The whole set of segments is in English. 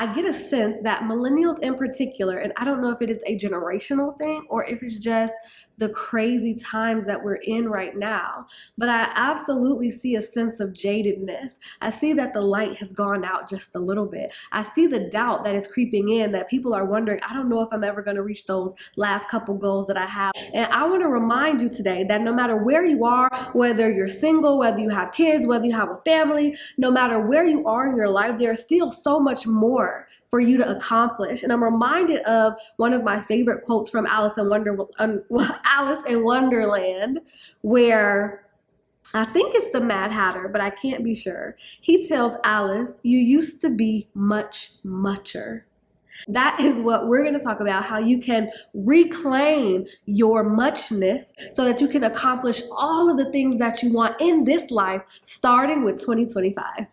I get a sense that millennials in particular, and I don't know if it is a generational thing or if it's just the crazy times that we're in right now, but I absolutely see a sense of jadedness. I see that the light has gone out just a little bit. I see the doubt that is creeping in, that people are wondering, I don't know if I'm ever going to reach those last couple goals that I have. And I want to remind you today that no matter where you are, whether you're single, whether you have kids, whether you have a family, no matter where you are in your life, there's still so much more for you to accomplish. And I'm reminded of one of my favorite quotes from Alice in Wonderland, where I think it's the Mad Hatter, but I can't be sure. He tells Alice, "You used to be much, mucher." That is what we're going to talk about, how you can reclaim your muchness so that you can accomplish all of the things that you want in this life, starting with 2025.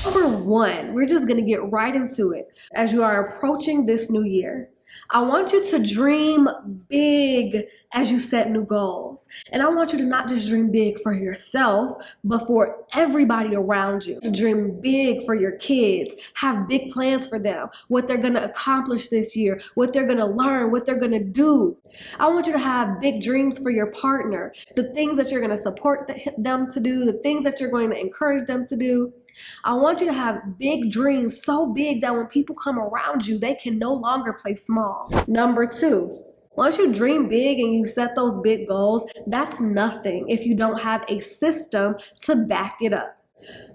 Number one, we're just going to get right into it. As you are approaching this new year, I want you to dream big as you set new goals. And I want you to not just dream big for yourself, but for everybody around you. Dream big for your kids. Have big plans for them, what they're going to accomplish this year, what they're going to learn, what they're going to do. I want you to have big dreams for your partner, the things that you're going to support them to do, the things that you're going to encourage them to do. I want you to have big dreams, so big that when people come around you, they can no longer play small. Number two, once you dream big and you set those big goals, that's nothing if you don't have a system to back it up.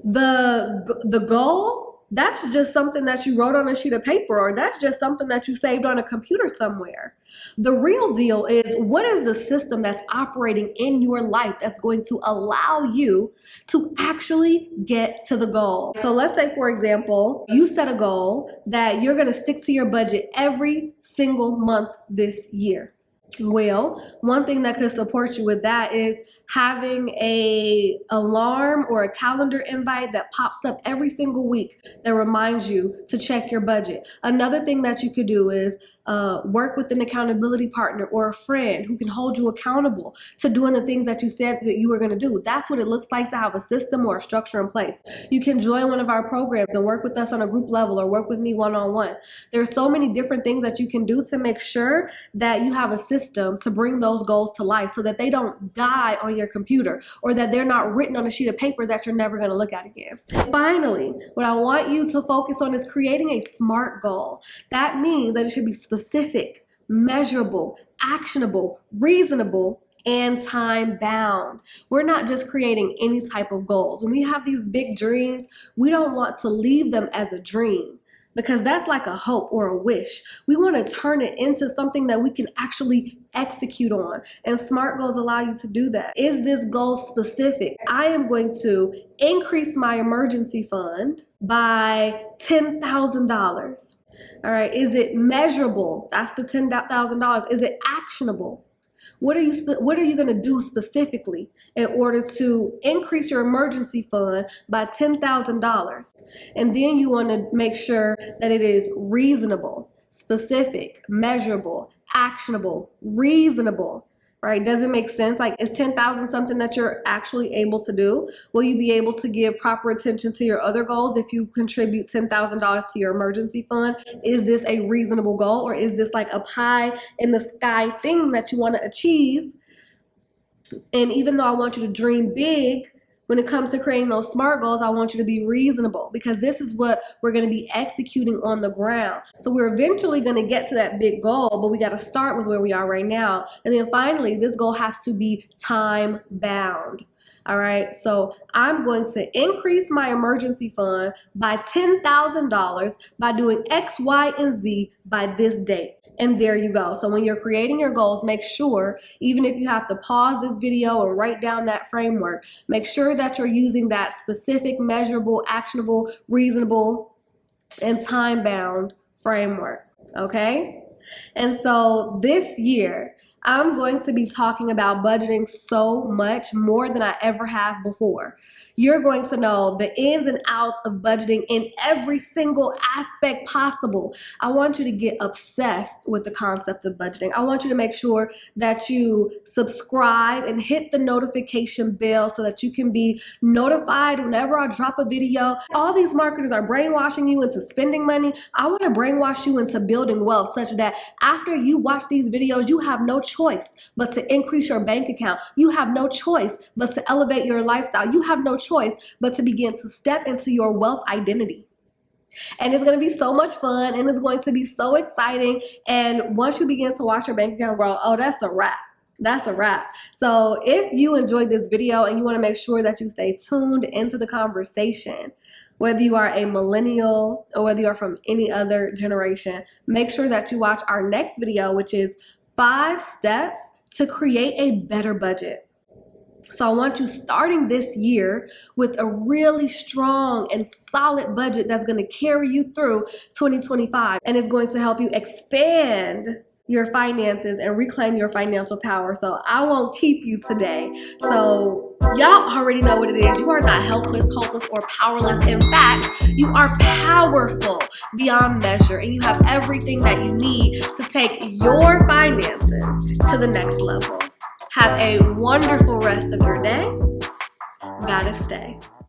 The goal, that's just something that you wrote on a sheet of paper, or that's just something that you saved on a computer somewhere. The real deal is, what is the system that's operating in your life that's going to allow you to actually get to the goal? So let's say, for example, you set a goal that you're going to stick to your budget every single month this year. Well, one thing that could support you with that is having an alarm or a calendar invite that pops up every single week that reminds you to check your budget. Another thing that you could do is work with an accountability partner or a friend who can hold you accountable to doing the things that you said that you were going to do. That's what it looks like to have a system or a structure in place. You can join one of our programs and work with us on a group level, or work with me one-on-one. There's so many different things that you can do to make sure that you have a system to bring those goals to life, so that they don't die on your computer, or that they're not written on a sheet of paper that you're never going to look at again. Finally, what I want you to focus on is creating a SMART goal. That means that it should be specific, measurable, actionable, reasonable, and time bound. We're not just creating any type of goals. When we have these big dreams, we don't want to leave them as a dream, because that's like a hope or a wish. We want to turn it into something that we can actually execute on. And SMART goals allow you to do that. Is this goal specific? I am going to increase my emergency fund by $10,000. All right. Is it measurable? That's the $10,000. Is it actionable? What are you going to do specifically in order to increase your emergency fund by $10,000? And then you want to make sure that it is reasonable, specific, measurable, actionable, reasonable. Right? Does it make sense? Like, is 10,000 something that you're actually able to do? Will you be able to give proper attention to your other goals if you contribute $10,000 to your emergency fund? Is this a reasonable goal, or is this like a pie in the sky thing that you want to achieve? And even though I want you to dream big, when it comes to creating those SMART goals, I want you to be reasonable, because this is what we're going to be executing on the ground. So we're eventually going to get to that big goal, but we got to start with where we are right now. And then finally, this goal has to be time bound. All right, so I'm going to increase my emergency fund by $10,000 by doing X, Y, and Z by this date. And there you go. So when you're creating your goals, make sure, even if you have to pause this video and write down that framework, make sure that you're using that specific, measurable, actionable, reasonable, and time-bound framework, okay? And so this year, I'm going to be talking about budgeting so much more than I ever have before. You're going to know the ins and outs of budgeting in every single aspect possible. I want you to get obsessed with the concept of budgeting. I want you to make sure that you subscribe and hit the notification bell so that you can be notified whenever I drop a video. All these marketers are brainwashing you into spending money. I want to brainwash you into building wealth such that after you watch these videos, you have no choice but to increase your bank account. You have no choice but to elevate your lifestyle. You have no choice but to begin to step into your wealth identity. And it's going to be so much fun, and it's going to be so exciting. And once you begin to watch your bank account grow, oh, that's a wrap. That's a wrap. So if you enjoyed this video and you want to make sure that you stay tuned into the conversation, whether you are a millennial or whether you are from any other generation, make sure that you watch our next video, which is 5 steps to create a better budget. So I want you starting this year with a really strong and solid budget that's going to carry you through 2025, and it's going to help you expand your finances and reclaim your financial power. So I won't keep you today. So y'all already know what it is. You are not helpless, hopeless, or powerless. In fact, you are powerful beyond measure, and you have everything that you need to take your finances to the next level. Have a wonderful rest of your day. Gotta stay.